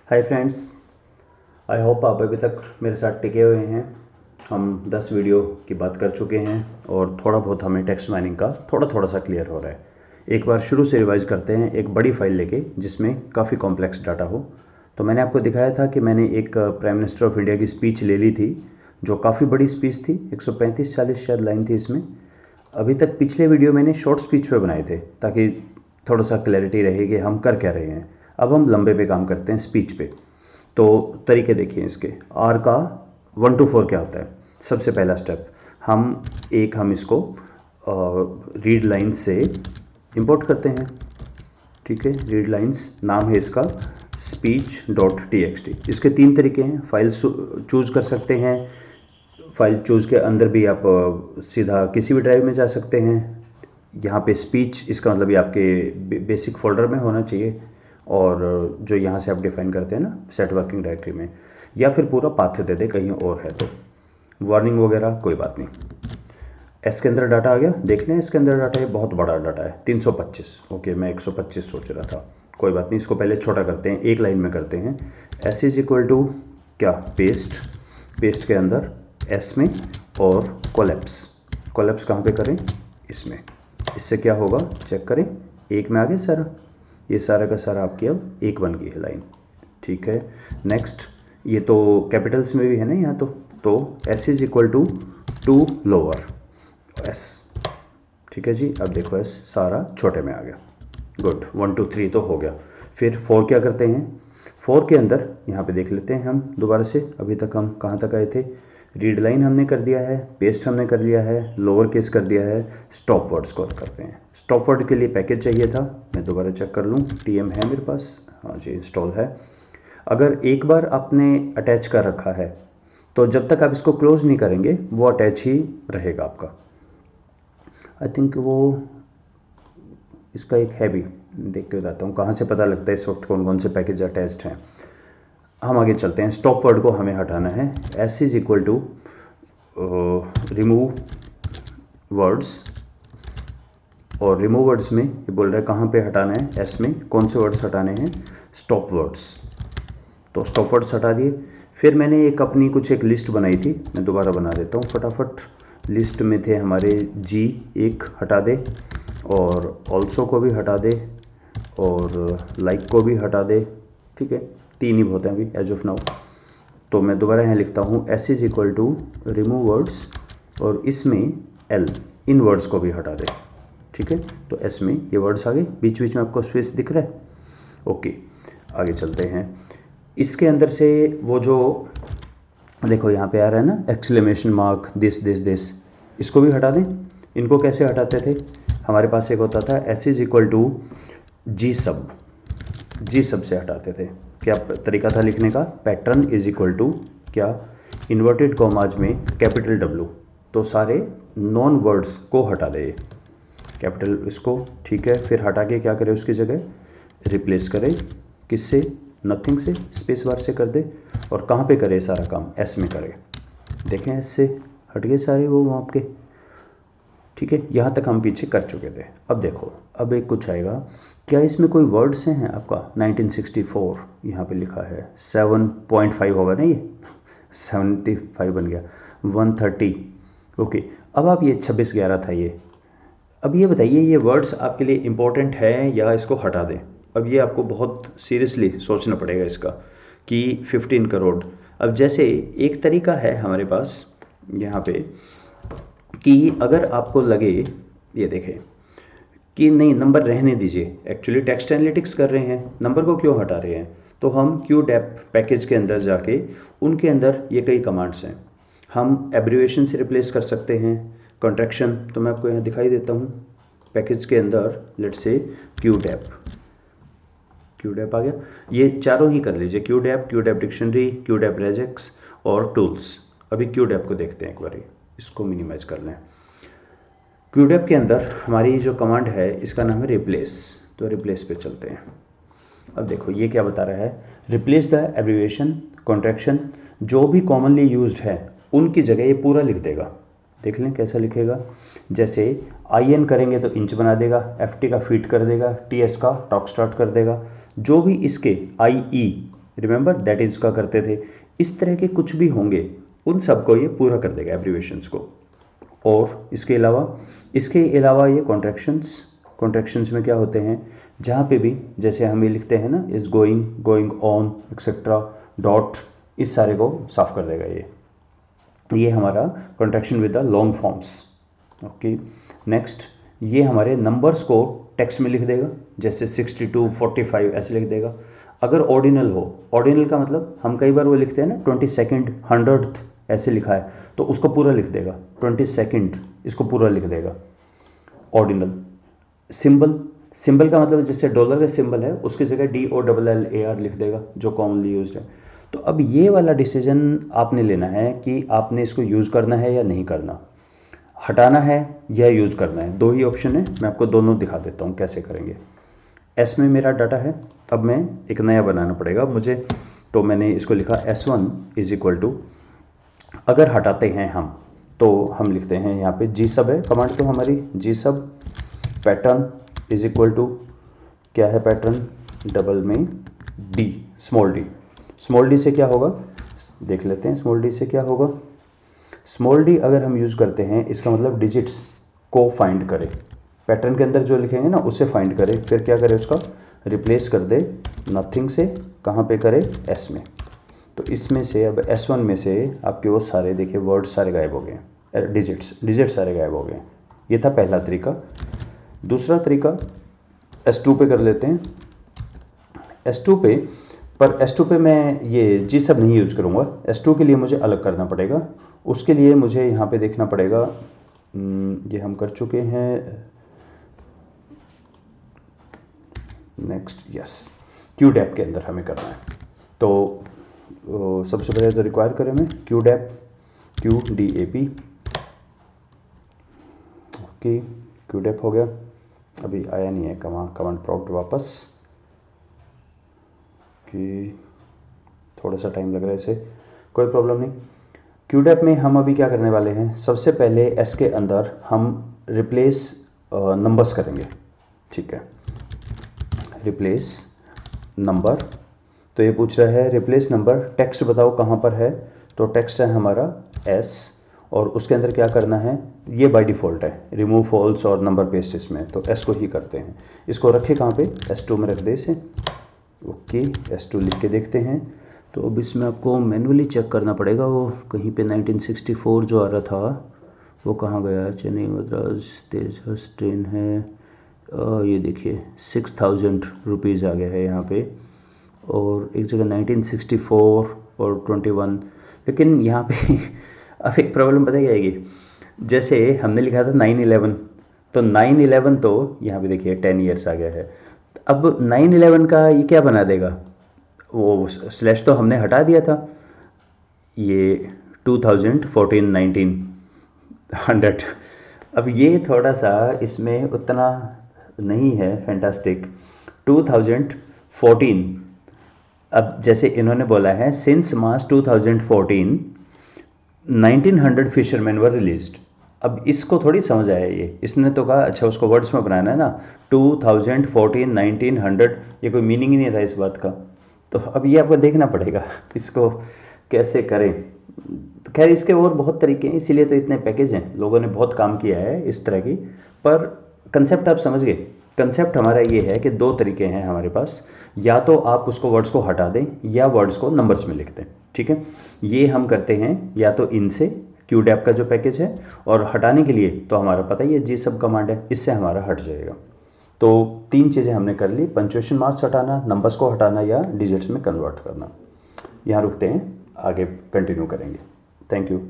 Hi friends, I hope आप अभी तक मेरे साथ टिके हुए हैं। हम 10 वीडियो की बात कर चुके हैं और थोड़ा बहुत हमें टेक्स्ट माइनिंग का थोड़ा थोड़ा सा क्लियर हो रहा है। एक बार शुरू से रिवाइज करते हैं, एक बड़ी फाइल लेके जिसमें काफ़ी कॉम्प्लेक्स डाटा हो। तो मैंने आपको दिखाया था कि मैंने एक प्राइम मिनिस्टर ऑफ इंडिया की स्पीच ले ली थी, जो काफ़ी बड़ी स्पीच थी, 135-40 शायद लाइन थी इसमें। अभी तक पिछले वीडियो मैंने शॉर्ट स्पीच पे बनाए थे ताकि थोड़ा सा क्लैरिटी रहे कि हम कर क्या रहे हैं। अब हम लंबे पे काम करते हैं, स्पीच पे। तो तरीके देखिए इसके। आर का 1 to 4 क्या होता है? सबसे पहला स्टेप, हम इसको रीड लाइन्स से इंपोर्ट करते हैं। ठीक है, रीड लाइन्स नाम है इसका speech.txt। इसके 3 तरीके हैं। फाइल चूज़ कर सकते हैं, फाइल चूज़ के अंदर भी आप सीधा किसी भी ड्राइव में जा सकते हैं। यहाँ पे स्पीच इसका मतलब ये आपके बेसिक फोल्डर में होना चाहिए, और जो यहाँ से आप डिफाइन करते हैं ना सेट वर्किंग डायरेक्टरी में, या फिर पूरा पाथ दे दे कहीं और है तो। वार्निंग वगैरह कोई बात नहीं। एस के अंदर डाटा आ गया, देख लें इसके अंदर डाटा है, बहुत बड़ा डाटा है 325। ओके, मैं 125 सोच रहा था, कोई बात नहीं। इसको पहले छोटा करते हैं, एक लाइन में करते हैं। एस इज इक्वल टू क्या, पेस्ट। पेस्ट के अंदर एस में और कोलैप्स। कोलैप्स कहाँ पे करें? इसमें। इससे क्या होगा चेक करें, एक में आ गया सारा, ये सारा का सारा आपकी अब एक बन गई है लाइन। ठीक है, नेक्स्ट। ये तो कैपिटल्स में भी है ना यहाँ तो S is equal to lower S. ठीक है जी, अब देखो एस सारा छोटे में आ गया। गुड, 1 2 3 तो हो गया। फिर 4 क्या करते हैं? 4 के अंदर यहाँ पे देख लेते हैं हम दोबारा से, अभी तक हम कहाँ तक आए थे। रीड लाइन हमने कर दिया है, पेस्ट हमने कर लिया है, लोअर केस कर दिया है, स्टॉप वर्ड्स को करते हैं। स्टॉप वर्ड के लिए पैकेज चाहिए था, मैं दोबारा चेक कर लूँ, टीएम है मेरे पास, हाँ जी इंस्टॉल है। अगर एक बार आपने अटैच कर रखा है तो जब तक आप इसको क्लोज नहीं करेंगे वो अटैच ही रहेगा आपका। आई थिंक वो इसका एक है भी, देख के बताता हूँ कहाँ से पता लगता है इस वक्त कौन कौन से पैकेज अटैच्ड हैं। हम आगे चलते हैं। स्टॉप वर्ड को हमें हटाना है। S is equal to remove words, और रिमूव वर्ड्स में ये बोल रहा है कहाँ पे हटाना है, एस में कौन से वर्ड्स हटाने हैं, स्टॉप वर्ड्स। तो स्टॉप वर्ड्स हटा दिए। फिर मैंने एक लिस्ट बनाई थी, मैं दोबारा बना देता हूँ फटाफट। लिस्ट में थे हमारे जी, एक हटा दे, और ऑल्सो को भी हटा दे, और लाइक को भी हटा दे। ठीक है, 3 ही बहुत हैं अभी एज ऑफ नाउ। तो मैं दोबारा यहाँ लिखता हूँ S is equal to remove words, और इसमें एल, इन वर्ड्स को भी हटा दे। ठीक है, तो एस में ये वर्ड्स आ गए, बीच बीच में आपको स्पेस दिख रहा है। ओके, आगे चलते हैं। इसके अंदर से वो जो देखो यहाँ पे आ रहा है ना exclamation mark, this this this, इसको भी हटा दें। इनको कैसे हटाते थे? हमारे पास एक होता था एस इज इक्वल टू जी सब, जी सब से हटाते थे। क्या तरीका था लिखने का? पैटर्न इज इक्वल टू क्या, इन्वर्टेड कॉमाज में कैपिटल डब्ल्यू, तो सारे नॉन वर्ड्स को हटा दे कैपिटल इसको। ठीक है, फिर हटा के क्या करें उसकी जगह, रिप्लेस करें किससे, नथिंग से, स्पेस बार से कर दे। और कहाँ पे करे सारा काम? एस में करे। देखें एस से हट गए सारे वो वहाँ के। ठीक है, यहाँ तक हम पीछे कर चुके थे। अब देखो, अब एक कुछ आएगा, क्या इसमें कोई वर्ड्स हैं आपका? 1964 यहाँ पे लिखा है, 7.5 होगा ना ये, 75 बन गया, 130। ओके, अब आप ये 2611 था ये। अब ये बताइए, ये वर्ड्स आपके लिए इम्पोर्टेंट है या इसको हटा दें? अब ये आपको बहुत सीरियसली सोचना पड़ेगा इसका कि 15 करोड़। अब जैसे एक तरीका है हमारे पास यहाँ पे कि अगर आपको लगे, ये देखें कि नहीं नंबर रहने दीजिए, एक्चुअली टेक्स्ट एनालिटिक्स कर रहे हैं, नंबर को क्यों हटा रहे हैं, तो हम क्यू डेप पैकेज के अंदर जाके उनके अंदर ये कई कमांड्स हैं, हम एब्रीवेशन से रिप्लेस कर सकते हैं, कॉन्ट्रैक्शन। तो मैं आपको यहाँ दिखाई देता हूँ पैकेज के अंदर, लेट्स से क्यू डेप आ गया। ये चारों ही कर लीजिए, क्यू डेप डिक्शनरी, क्यू डेप रेजेक्स और टूल्स। अभी क्यू डेप को देखते हैं एक बार, इसको मिनिमाइज कर लें। क्यू डेप के अंदर हमारी जो कमांड है इसका नाम है रिप्लेस, तो रिप्लेस पे चलते हैं। अब देखो ये क्या बता रहा है, रिप्लेस द एब्रीविएशन, कॉन्ट्रैक्शन, जो भी कॉमनली यूज्ड है उनकी जगह ये पूरा लिख देगा। देख लें कैसा लिखेगा, जैसे IN करेंगे तो इंच बना देगा, FT का फीट कर देगा, TS का टॉक स्टार्ट कर देगा, जो भी इसके IE रिमेंबर दैट इज का करते थे। इस तरह के कुछ भी होंगे उन सबको ये पूरा कर देगा एब्रीवेशंस को। और इसके अलावा ये कॉन्ट्रैक्शंस में क्या होते हैं, जहाँ पे भी जैसे हम ये लिखते हैं ना, is going, going on etcetera, dot, इस सारे को साफ कर देगा ये हमारा contraction with the long forms. Okay, next ये हमारे नंबर्स को टेक्स्ट में लिख देगा, जैसे 62, 45 ऐसे लिख देगा। अगर ऑर्डिनल हो, ऑर्डिनल का मतलब हम कई बार वो लिखते हैं ना 22nd, 100th ऐसे लिखा है, तो उसको पूरा लिख देगा 22nd, इसको पूरा लिख देगा ऑर्डिनल। सिंबल का मतलब जैसे डॉलर का सिंबल है उसकी जगह DOLLAR लिख देगा, जो कॉमनली यूज्ड है। तो अब ये वाला डिसीजन आपने लेना है कि आपने इसको यूज़ करना है या नहीं करना, हटाना है या यूज़ करना है। दो ही ऑप्शन है, मैं आपको दोनों दिखा देता हूँ कैसे करेंगे। एस में मेरा डाटा है, अब मैं एक नया बनाना पड़ेगा मुझे, तो मैंने इसको लिखा S1 इज इक्वल टू, अगर हटाते हैं हम तो हम लिखते हैं यहाँ पे जी सब है कमांड, तो हमारी जी सब पैटर्न इज इक्वल टू क्या है, पैटर्न डबल में डी, स्मॉल डी से क्या होगा देख लेते हैं। स्मॉल डी से क्या होगा, स्मॉल डी अगर हम यूज़ करते हैं इसका मतलब डिजिट्स को फाइंड करे, पैटर्न के अंदर जो लिखेंगे ना उसे फाइंड करे, फिर क्या करे उसका रिप्लेस कर दे नथिंग से, कहाँ पे करे, एस में। तो इसमें से अब S1 में से आपके वो सारे देखिए वर्ड्स सारे गायब हो गए, डिजिट्स सारे गायब हो गए। ये था पहला तरीका। दूसरा तरीका S2 पे कर लेते हैं। S2 पे, पर S2 पे मैं ये जी सब नहीं यूज करूँगा, S2 के लिए मुझे अलग करना पड़ेगा। उसके लिए मुझे यहाँ पे देखना पड़ेगा, ये हम कर चुके हैं, नेक्स्ट, यस, QDAP के अंदर हमें करना है। तो सबसे पहले तो रिक्वायर करें मैं QDAP, QDAP, ओके, QDAP हो गया। अभी आया नहीं है कमांड प्रॉम्प्ट वापस, कि थोड़ा सा टाइम लग रहा है इसे, कोई प्रॉब्लम नहीं। QDAP में हम अभी क्या करने वाले हैं, सबसे पहले S के अंदर हम रिप्लेस नंबर्स करेंगे, ठीक है, रिप्लेस नंबर। तो ये पूछ रहा है रिप्लेस नंबर, टेक्स्ट बताओ कहाँ पर है, तो टेक्स्ट है हमारा S, और उसके अंदर क्या करना है, ये बाय डिफ़ॉल्ट है रिमूव फॉल्स और नंबर पेस्ट इसमें, तो S को ही करते हैं। इसको रखे कहाँ पे, S2 में रख दे इसे, ओके, S2 लिख के देखते हैं। तो अब इसमें आपको मैनुअली चेक करना पड़ेगा, वो कहीं पे 1964 जो आ रहा था वो कहाँ गया, चेन्नई मद्रास तेजस ट्रेन है, ये देखिए 6000 रुपीज़ आ गया है यहाँ पे, और एक जगह 1964 और 21, लेकिन यहाँ पे अब एक प्रॉब्लम पता क्या आएगी, जैसे हमने लिखा था 9/11, तो 9/11 तो यहाँ पे देखिए 10 ईयर्स आ गया है। अब 9/11 का ये क्या बना देगा, वो स्लैश तो हमने हटा दिया था, ये 2014, 19, 100। अब ये थोड़ा सा इसमें उतना नहीं है फैंटास्टिक। 2014, अब जैसे इन्होंने बोला है सिंस मार्च 2014 1900 फिशरमैन वर रिलीज्ड। अब इसको थोड़ी समझ आया ये, इसने तो कहा अच्छा उसको वर्ड्स में बनाना है ना, 2014, 1900, ये कोई मीनिंग ही नहीं था इस बात का। तो अब ये आपको देखना पड़ेगा इसको कैसे करें। तो खैर इसके और बहुत तरीके हैं, इसीलिए तो इतने पैकेज हैं, लोगों ने बहुत काम किया है इस तरह की, पर कंसेप्ट आप समझ गए। कंसेप्ट हमारा ये है कि दो तरीके हैं हमारे पास, या तो आप उसको वर्ड्स को हटा दें या वर्ड्स को नंबर्स में लिख दें, ठीक है। ये हम करते हैं या तो इनसे, QDAP का जो पैकेज है, और हटाने के लिए तो हमारा पता ही है जी सब कमांड है, इससे हमारा हट जाएगा। तो तीन चीज़ें हमने कर ली, पंक्चुएशन मार्क्स हटाना, नंबर्स को हटाना या डिजिट्स में कन्वर्ट करना। यहाँ रुकते हैं, आगे कंटिन्यू करेंगे। Thank you.